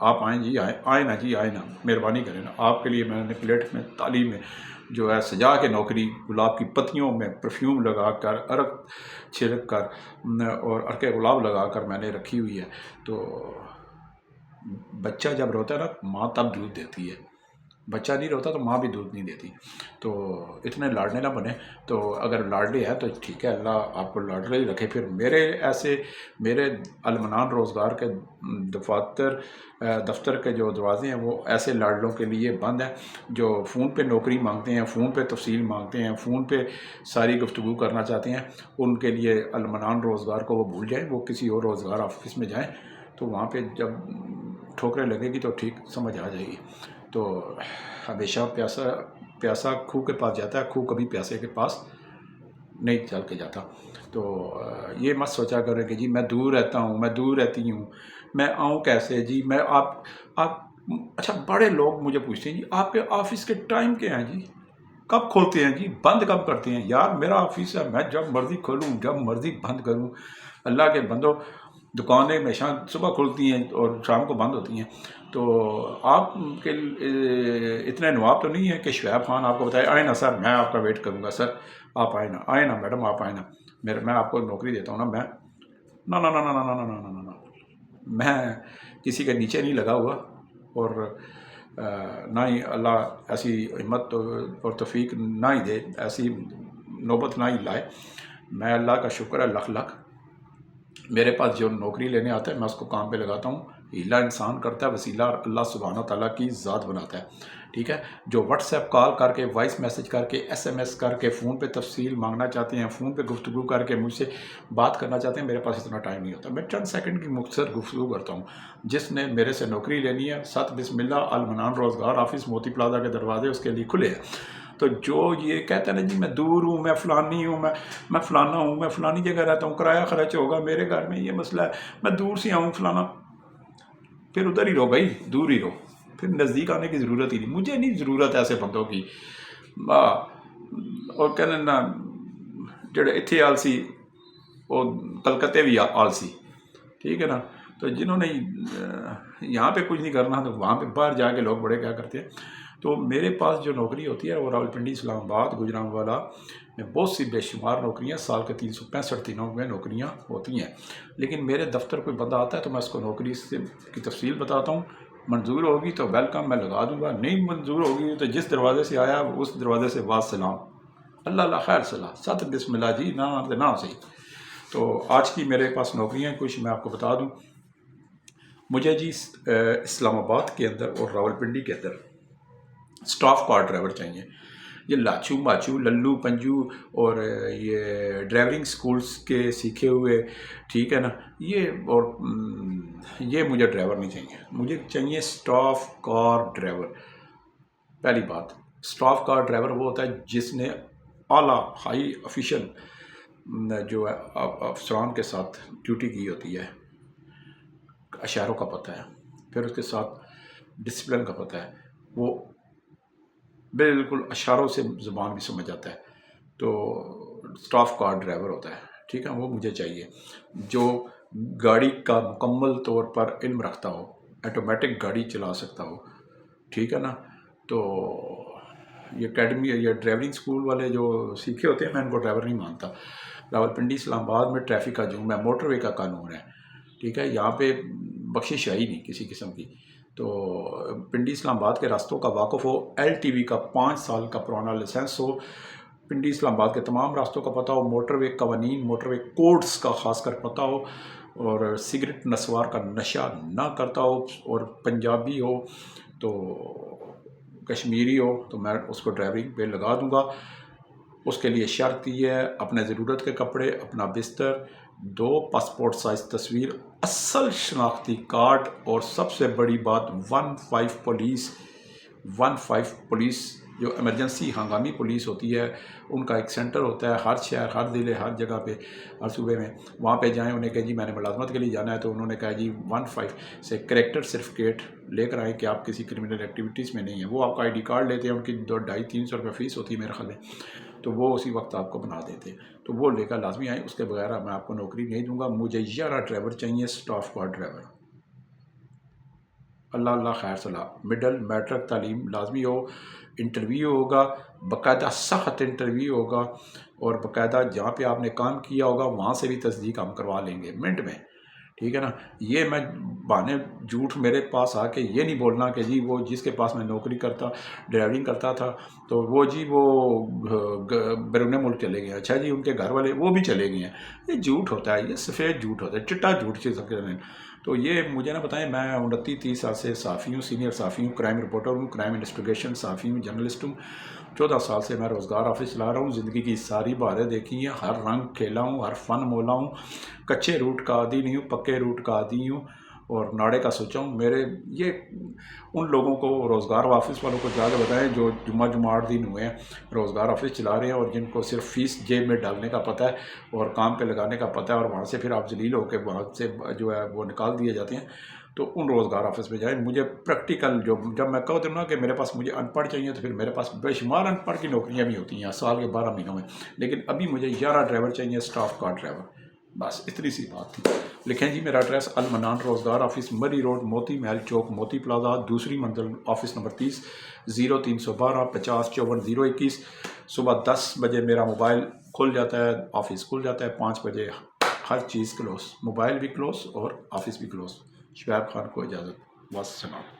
آپ آئیں جی، آئیں نا جی، آئیں نا، مہربانی کریں نا، آپ کے لیے میں نے پلیٹ میں تالی میں جو ہے سجا کے نوکری، گلاب کی پتیوں میں پرفیوم لگا کر، عرق چھڑک کر اور عرق گلاب لگا کر میں نے رکھی ہوئی ہے۔ تو بچہ جب روتا ہے نا، ماں تب دودھ دیتی ہے، بچہ نہیں روتا تو ماں بھی دودھ نہیں دیتی۔ تو اتنے لاڈلے نہ بنے، تو اگر لاڈلے ہیں تو ٹھیک ہے، اللہ آپ کو لاڈلے ہی رکھے۔ پھر میرے المنان روزگار کے دفتر کے جو دروازے ہیں وہ ایسے لاڈلوں کے لیے بند ہیں جو فون پہ نوکری مانگتے ہیں، فون پہ تفصیل مانگتے ہیں، فون پہ ساری گفتگو کرنا چاہتے ہیں۔ ان کے لیے المنان روزگار کو وہ بھول جائیں، وہ کسی اور روزگار آفس میں جائیں، تو وہاں پہ جب ٹھوکریں لگے گی تو ٹھیک سمجھ آ جائے گی۔ تو ہمیشہ پیاسا کھو کے پاس جاتا ہے، کھو کبھی پیاسے کے پاس نہیں چل کے جاتا۔ تو یہ مت سوچا کریں کہ جی میں دور رہتا ہوں، میں دور رہتی ہوں، میں آؤں کیسے جی، میں آپ اچھا بڑے لوگ مجھے پوچھتے ہیں جی آپ کے آفس کے ٹائم کیا ہیں جی، کب کھولتے ہیں جی، بند کب کرتے ہیں؟ یار میرا آفس ہے، میں جب مرضی کھولوں، جب مرضی بند کروں۔ اللہ کے بندو، دکانیں ہمیشہ صبح کھلتی ہیں اور شام کو بند ہوتی ہیں۔ تو آپ کے اتنے نواب تو نہیں ہیں کہ شعیب خان آپ کو بتائے آئیں نا سر، میں آپ کا ویٹ کروں گا، سر آپ آئیں نا، آئیں نا میڈم، آپ آئیں نا، میں آپ کو نوکری دیتا ہوں نا، میں نہ نہ نہ نہ نہ نہ نہ نہ نہ، میں کسی کے نیچے نہیں لگا ہوا، اور نہ ہی اللہ ایسی ہمت اور توفیق نہ ہی دے، ایسی نوبت نہ ہی لائے۔ میں اللہ کا شکر ہے لاکھ لاکھ، میرے پاس جو نوکری لینے آتا ہے میں اس کو کام پہ لگاتا ہوں۔ ہیلا انسان کرتا ہے، وسیلہ اللہ سبحانہ تعالیٰ کی ذات بناتا ہے، ٹھیک ہے۔ جو واٹس ایپ کال کر کے، وائس میسج کر کے، ایس ایم ایس کر کے، فون پہ تفصیل مانگنا چاہتے ہیں، فون پہ گفتگو کر کے مجھ سے بات کرنا چاہتے ہیں، میرے پاس اتنا ٹائم نہیں ہوتا۔ میں چند سیکنڈ کی مختصر گفتگو کرتا ہوں۔ جس نے میرے سے نوکری لینی ہے، سات بسم اللہ، المنان روزگار آفس موتی پلازا کے دروازے اس کے لیے کھلے ہیں۔ تو جو یہ کہتا ہے نا جی میں دور ہوں، میں فلانی ہوں، میں فلانا ہوں، میں فلانی جگہ رہتا ہوں، کرایہ خرچ ہوگا، میرے گھر میں یہ مسئلہ ہے، میں دور سے آؤں فلانا، پھر ادھر ہی رہو بھائی، دور ہی رہو، پھر نزدیک آنے کی ضرورت ہی نہیں، مجھے نہیں ضرورت ایسے بندوں کی۔ اور کہنے نا جڑے اتھے آلسی وہ کلکتے بھی آلسی، ٹھیک ہے نا۔ تو جنہوں نے یہاں پہ کچھ نہیں کرنا تو وہاں پہ باہر جا کے لوگ بڑے کیا کرتے ہیں۔ تو میرے پاس جو نوکری ہوتی ہے وہ راولپنڈی، اسلام آباد، گوجرانوالا میں بہت سی بے شمار نوکریاں، سال کے 365 دنوں میں نوکریاں ہوتی ہیں، لیکن میرے دفتر کوئی بندہ آتا ہے تو میں اس کو نوکری کی تفصیل بتاتا ہوں۔ منظور ہوگی تو ویلکم، میں لگا دوں گا، نہیں منظور ہوگی تو جس دروازے سے آیا اس دروازے سے سلام، اللہ اللہ خیر صلاح، ست بسم اللہ جی، نہ صحیح۔ تو آج کی میرے پاس نوکریاں کچھ میں آپ کو بتا دوں۔ مجھے جی اسلام آباد کے اندر اور راولپنڈی کے اندر اسٹاف کار ڈرائیور چاہیے۔ یہ لاچو ماچو، للو پنجو اور یہ ڈرائیورنگ سکولز کے سیکھے ہوئے، ٹھیک ہے نا، یہ مجھے ڈرائیور نہیں چاہیے، مجھے چاہیے اسٹاف کار ڈرائیور۔ پہلی بات، اسٹاف کار ڈرائیور وہ ہوتا ہے جس نے اعلیٰ ہائی آفیشل جو ہے افسران کے ساتھ ڈیوٹی کی ہوتی ہے، اشاروں کا پتہ ہے، پھر اس کے ساتھ ڈسپلن کا پتہ ہے، وہ بالکل اشاروں سے زبان بھی سمجھ جاتا ہے، تو اسٹاف کار ڈرائیور ہوتا ہے، ٹھیک ہے، وہ مجھے چاہیے۔ جو گاڑی کا مکمل طور پر علم رکھتا ہو، آٹومیٹک گاڑی چلا سکتا ہو، ٹھیک ہے نا۔ تو یہ اکیڈمی، یہ ڈرائیورنگ سکول والے جو سیکھے ہوتے ہیں میں ان کو ڈرائیور نہیں مانتا۔ راولپنڈی اسلام آباد میں ٹریفک کا جرم ہے، موٹر وے کا قانون ہے، ٹھیک ہے، یہاں پہ بخشش ہے ہی نہیں کسی قسم کی۔ تو پنڈی اسلام آباد کے راستوں کا واقف ہو، ایل ٹی وی کا 5 سال کا پرانا لائسنس ہو، پنڈی اسلام آباد کے تمام راستوں کا پتہ ہو، موٹر وے قوانین، موٹر وے کوڈز کا خاص کر پتہ ہو، اور سگریٹ نسوار کا نشہ نہ کرتا ہو، اور پنجابی ہو تو کشمیری ہو تو میں اس کو ڈرائیورنگ پہ لگا دوں گا۔ اس کے لیے شرط یہ ہے، اپنے ضرورت کے کپڑے، اپنا بستر، 2 پاسپورٹ سائز تصویر، اصل شناختی کارڈ، اور سب سے بڑی بات 15 پولیس جو ایمرجنسی ہنگامی پولیس ہوتی ہے، ان کا ایک سینٹر ہوتا ہے ہر شہر، ہر ضلع، ہر جگہ پہ، ہر صوبے میں، وہاں پہ جائیں، انہیں کہا جی میں نے ملازمت کے لیے جانا ہے، تو انہوں نے کہا جی 15 سے کریکٹر سرٹیفکیٹ لے کر آئیں کہ آپ کسی کرمنل ایکٹیویٹیز میں نہیں ہیں۔ وہ آپ کا آئی ڈی کارڈ لیتے ہیں، ان کی 250-300 روپے فیس ہوتی ہے میرے خیال میں، تو وہ اسی وقت آپ کو بنا دیتے ہیں، تو وہ لے کر لازمی آئیں، اس کے بغیر میں آپ کو نوکری نہیں دوں گا۔ مجھے 11 ڈرائیور چاہیے، اسٹاف کار ڈرائیور۔ اللہ اللہ خیر صلاح، مڈل میٹرک تعلیم لازمی ہو، انٹرویو ہوگا، باقاعدہ سخت انٹرویو ہوگا، اور باقاعدہ جہاں پہ آپ نے کام کیا ہوگا وہاں سے بھی تصدیق ہم کروا لیں گے منٹ میں، ٹھیک ہے نا۔ یہ میں بہانے جھوٹ میرے پاس آ کے یہ نہیں بولنا کہ جی وہ جس کے پاس میں نوکری کرتا ڈرائیونگ کرتا تھا تو وہ جی وہ بیرون ملک چلے گئے، اچھا جی ان کے گھر والے وہ بھی چلے گئے ہیں، یہ جھوٹ ہوتا ہے، یہ سفید جھوٹ ہوتا ہے، چٹا جھوٹ چیز سکتے ہیں۔ تو یہ مجھے نہ بتائیں، میں 29-30 سال سے صحافی ہوں، سینئر صحافی ہوں، کرائم رپورٹر ہوں، کرائم انویسٹیگیشن صحافی ہوں، جرنلسٹ ہوں۔ 14 سال سے میں روزگار آفس چلا رہا ہوں، زندگی کی ساری بہاریں دیکھی ہیں، ہر رنگ کھیلا ہوں، ہر فن مولا ہوں، کچے روٹ کا عادی نہیں ہوں، پکے روٹ کا عادی ہوں، اور ناڑے کا سوچا ہوں۔ میرے یہ ان لوگوں کو روزگار آفس والوں کو جا کے بتائیں جو جمعہ 8 دن ہوئے ہیں روزگار آفس چلا رہے ہیں، اور جن کو صرف فیس جیب میں ڈالنے کا پتہ ہے اور کام پہ لگانے کا پتہ ہے، اور وہاں سے پھر آپ ذلیل ہو کے وہاں سے جو ہے وہ نکال دیے جاتے ہیں، تو ان روزگار آفس میں جائیں۔ مجھے پریکٹیکل جب میں کہوں نا کہ میرے پاس مجھے ان پڑھ چاہیے، تو پھر میرے پاس بے شمار ان پڑھ کی نوکریاں بھی ہوتی ہیں سال کے 12 مہینوں میں، لیکن ابھی مجھے 11 ڈرائیور چاہیے، اسٹاف کا ڈرائیور، بس اتنی سی بات تھی۔ لکھیں جی، میرا ایڈریس المنان روزگار آفس، مری روڈ، موتی محل چوک، موتی پلازا، دوسری منزل، آفس نمبر 30، 0312 50 54 021۔ صبح 10 بجے میرا موبائل کھل جاتا ہے، آفس کھل جاتا ہے، 5 بجے ہر چیز کلوز، موبائل بھی کلوز اور آفس بھی کلوز۔ شعیب خان کو اجازت، والسلام۔